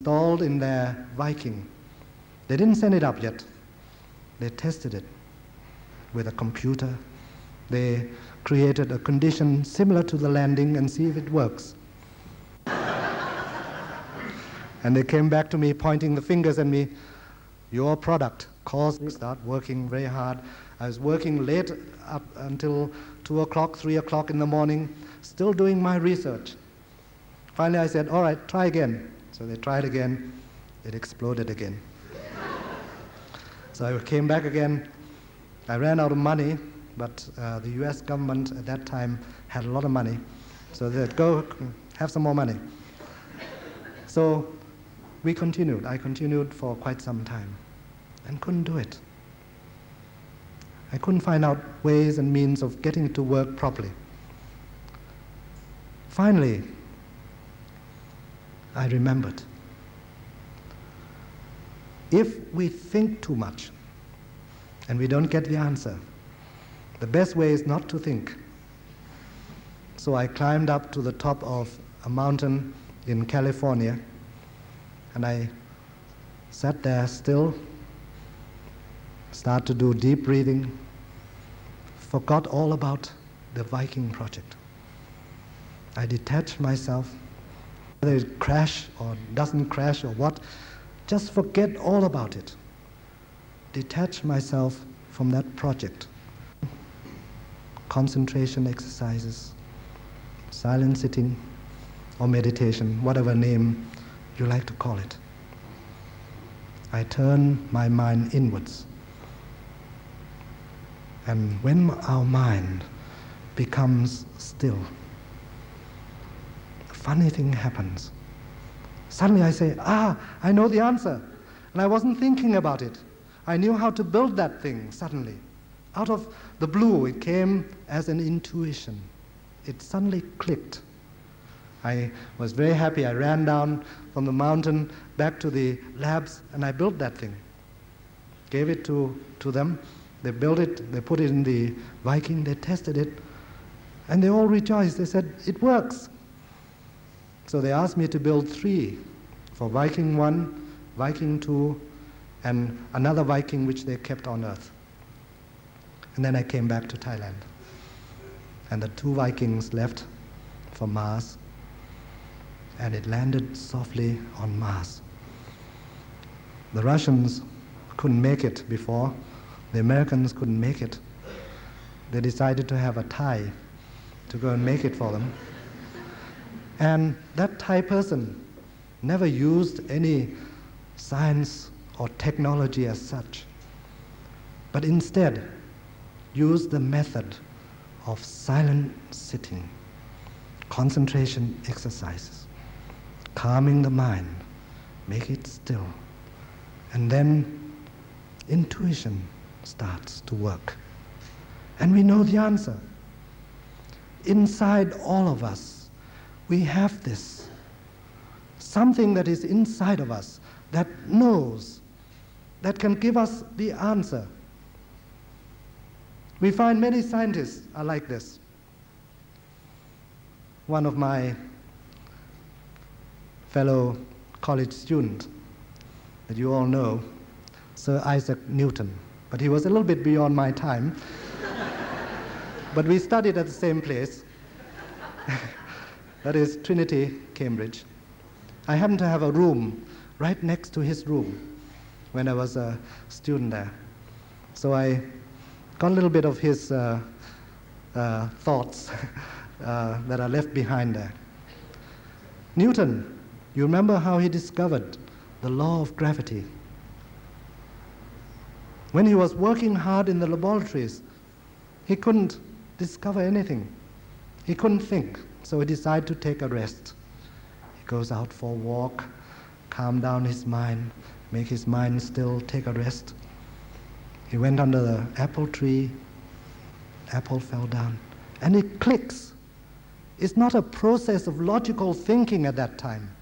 installed in their Viking. They didn't send it up yet. They tested it with a computer. They created a condition similar to the landing and see if it works. And they came back to me pointing the fingers at me. Your product caused me to start working very hard. I was working late up until 2 o'clock, 3 o'clock in the morning, still doing my research. Finally I said, all right, try again. So they tried again. It exploded again. So I came back again. I ran out of money, but the US government at that time had a lot of money. So they said, go have some more money. So we continued. I continued for quite some time and couldn't do it. I couldn't find out ways and means of getting it to work properly. Finally, I remembered. If we think too much and we don't get the answer, the best way is not to think. So I climbed up to the top of a mountain in California, and I sat there still, started to do deep breathing, forgot all about the Viking project. I detached myself, whether it crashes or doesn't crash or what, just forget all about it. Detach myself from that project. Concentration exercises, silent sitting, or meditation, whatever name you like to call it. I turn my mind inwards. And when our mind becomes still, a funny thing happens. Suddenly I say, I know the answer. And I wasn't thinking about it. I knew how to build that thing suddenly. Out of the blue, it came as an intuition. It suddenly clicked. I was very happy. I ran down from the mountain back to the labs, and I built that thing. Gave it to them. They built it, they put it in the Viking, they tested it, and they all rejoiced. They said, it works. So they asked me to build 3 for Viking 1, Viking 2, and another Viking which they kept on Earth. And then I came back to Thailand. And the 2 Vikings left for Mars, and it landed softly on Mars. The Russians couldn't make it before. The Americans couldn't make it. They decided to have a Thai to go and make it for them. And that Thai person never used any science or technology as such, but instead used the method of silent sitting, concentration exercises, calming the mind, make it still, and then intuition starts to work. And we know the answer. Inside all of us, we have this, something that is inside of us that knows, that can give us the answer. We find many scientists are like this. One of my fellow college students that you all know, Sir Isaac Newton, but he was a little bit beyond my time. But we studied at the same place. That is Trinity, Cambridge. I happened to have a room right next to his room when I was a student there. So I got a little bit of his thoughts that are left behind there. Newton, you remember how he discovered the law of gravity? When he was working hard in the laboratories, he couldn't discover anything. He couldn't think, so he decided to take a rest. He goes out for a walk, calm down his mind, make his mind still, take a rest. He went under the apple tree, apple fell down, and it clicks. It's not a process of logical thinking at that time.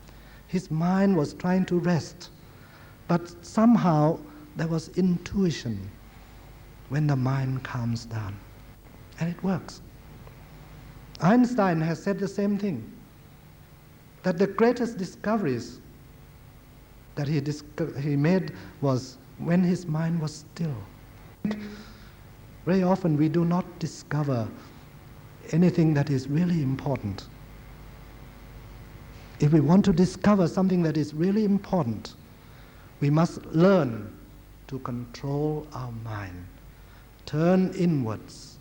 His mind was trying to rest, but somehow there was intuition when the mind calms down, and it works. Einstein has said the same thing, that the greatest discoveries that he made was when his mind was still. Very often we do not discover anything that is really important. If we want to discover something that is really important, we must learn to control our mind, turn inwards.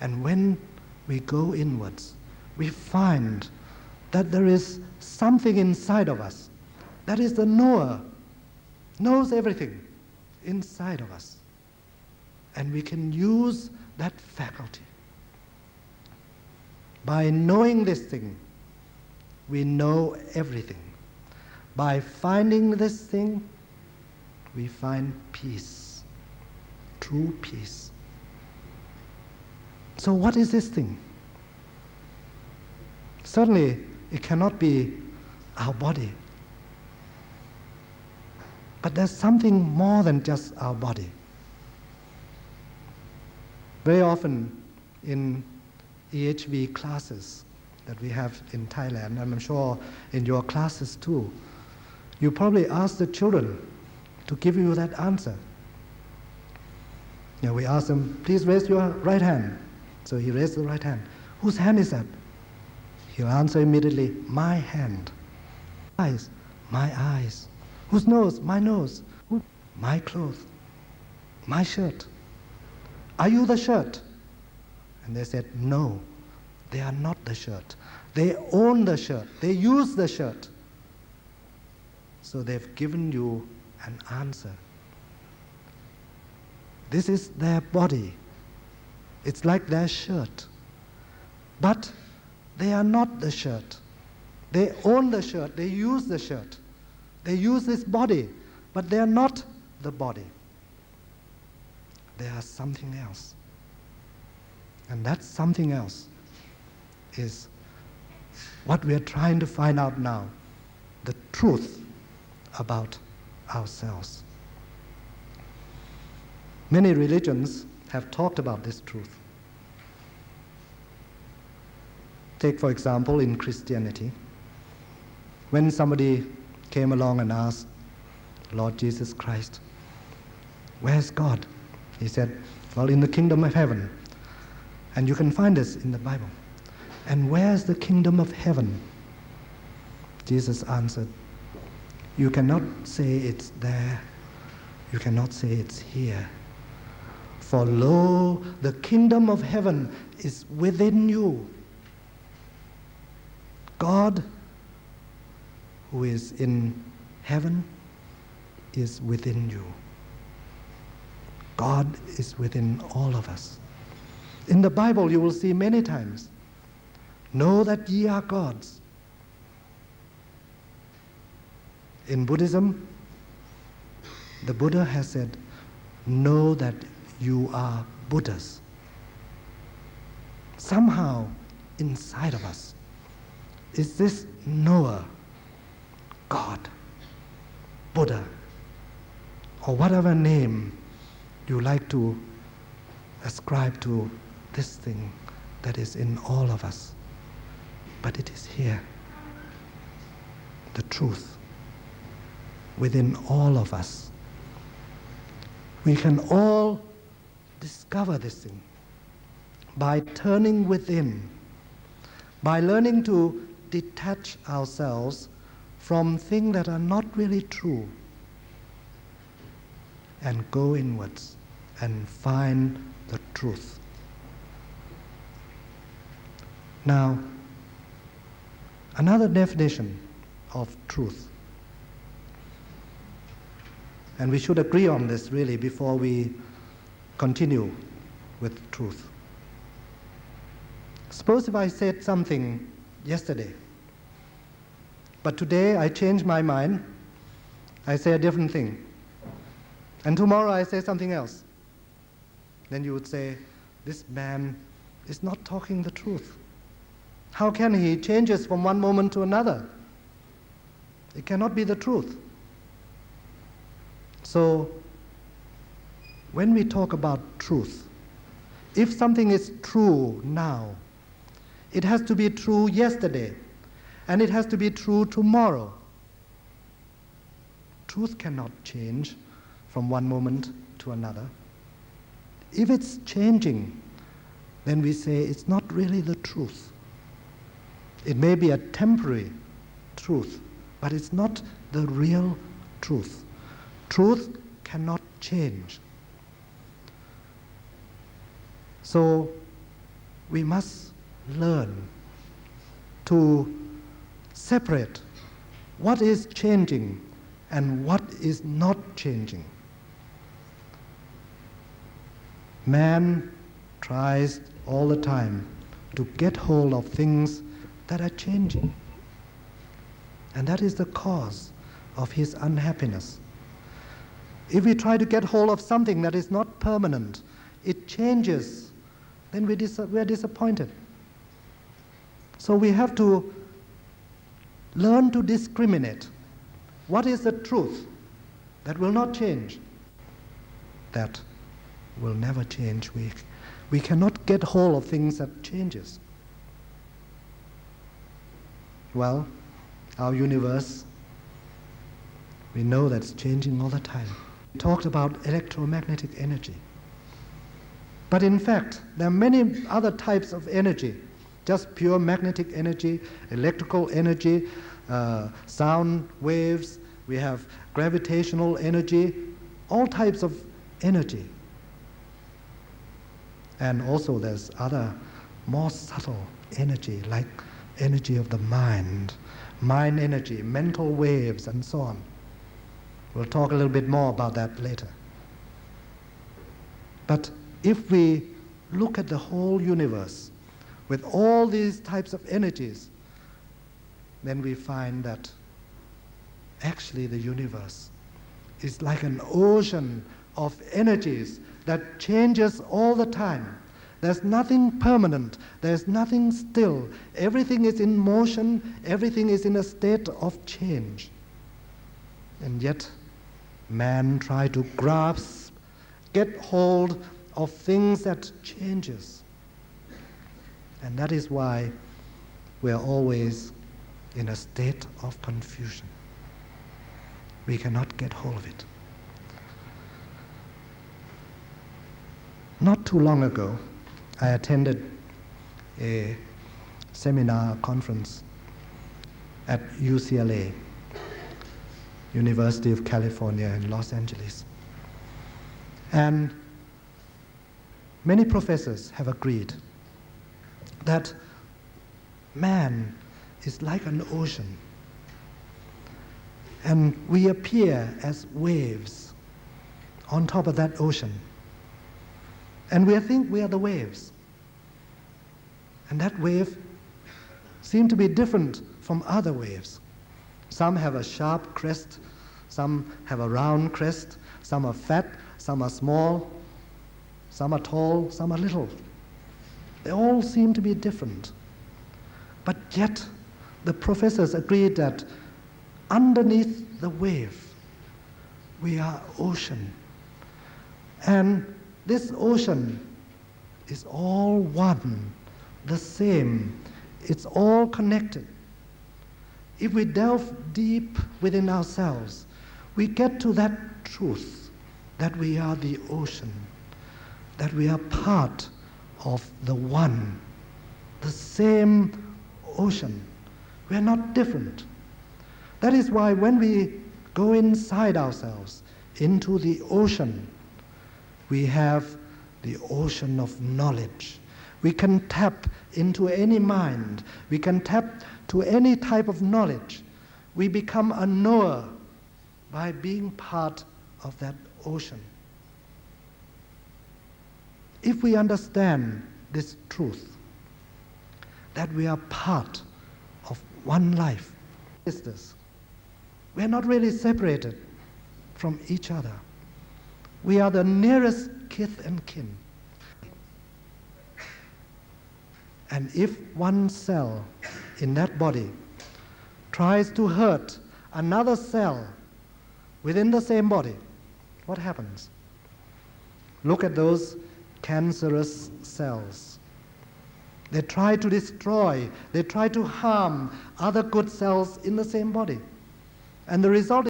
And when we go inwards, we find that there is something inside of us. That is the knower, knows everything inside of us. And we can use that faculty. By knowing this thing, we know everything. By finding this thing, we find peace, true peace. So what is this thing? Certainly, it cannot be our body. But there's something more than just our body. Very often in EHV classes that we have in Thailand, and I'm sure in your classes too, you probably ask the children to give you that answer. We ask them, please raise your right hand. So he raised the right hand. Whose hand is that? He'll answer immediately, my hand. Eyes, my eyes. Whose nose? My nose. My clothes. My shirt. Are you the shirt? And they said, no, they are not the shirt. They own the shirt. They use the shirt. So they've given you an answer. This is their body. It's like their shirt. But they are not the shirt. They own the shirt. They use the shirt. They use this body, but they are not the body. They are something else. And that something else is what we are trying to find out now, the truth about ourselves. Many religions have talked about this truth. Take, for example, in Christianity, when somebody came along and asked Lord Jesus Christ, where's God? He said, well, in the kingdom of heaven. And you can find this in the Bible. And where's the kingdom of heaven? Jesus answered, you cannot say it's there. You cannot say it's here. For lo, the kingdom of heaven is within you. God, who is in heaven, is within you. God is within all of us. In the Bible, you will see many times, know that ye are gods. In Buddhism, the Buddha has said, know that you are Buddhas. Somehow, inside of us, is this knower, God, Buddha, or whatever name you like to ascribe to this thing that is in all of us. But it is here, the truth, within all of us. We can all discover this thing by turning within, by learning to detach ourselves from things that are not really true and go inwards and find the truth. Now, another definition of truth, and we should agree on this really before we continue with truth. Suppose if I said something yesterday, but today I change my mind, I say a different thing, and tomorrow I say something else. Then you would say, this man is not talking the truth. How can he changes from one moment to another? It cannot be the truth. So, when we talk about truth, if something is true now, it has to be true yesterday, and it has to be true tomorrow. truth cannot change from one moment to another. If it's changing, then we say it's not really the truth. It may be a temporary truth, but it's not the real truth. Truth cannot change. So we must learn to separate what is changing and what is not changing. Man tries all the time to get hold of things that are changing. And that is the cause of his unhappiness. If we try to get hold of something that is not permanent, it changes, then we're disappointed. So we have to learn to discriminate. What is the truth that will not change? That will never change. We cannot get hold of things that changes. Well, our universe, we know that's changing all the time. We talked about electromagnetic energy. But in fact, there are many other types of energy. Just pure magnetic energy, electrical energy, sound waves, we have gravitational energy, all types of energy. And also there's other more subtle energy, like energy of the mind energy, mental waves, and so on. We'll talk a little bit more about that later. But if we look at the whole universe with all these types of energies, then we find that actually the universe is like an ocean of energies that changes all the time. There's nothing permanent, there's nothing still. Everything is in motion, everything is in a state of change. And yet, man tries to grasp, get hold of things that changes. And that is why we're always in a state of confusion. We cannot get hold of it. Not too long ago, I attended a seminar conference at UCLA, University of California in Los Angeles. And many professors have agreed that man is like an ocean, and we appear as waves on top of that ocean. And we think we are the waves. And that wave seems to be different from other waves. Some have a sharp crest, some have a round crest, some are fat, some are small, some are tall, some are little. They all seem to be different. But yet, the professors agreed that underneath the wave, we are ocean. And this ocean is all one, the same. It's all connected. If we delve deep within ourselves, we get to that truth that we are the ocean, that we are part of the one, the same ocean. We are not different. That is why when we go inside ourselves, into the ocean, we have the ocean of knowledge. We can tap into any mind. We can tap to any type of knowledge. We become a knower by being part of that ocean. If we understand this truth, that we are part of one life, sisters, we are not really separated from each other. We are the nearest kith and kin. And if one cell in that body tries to hurt another cell within the same body, what happens? Look at those cancerous cells. They try to destroy, they try to harm other good cells in the same body. And the result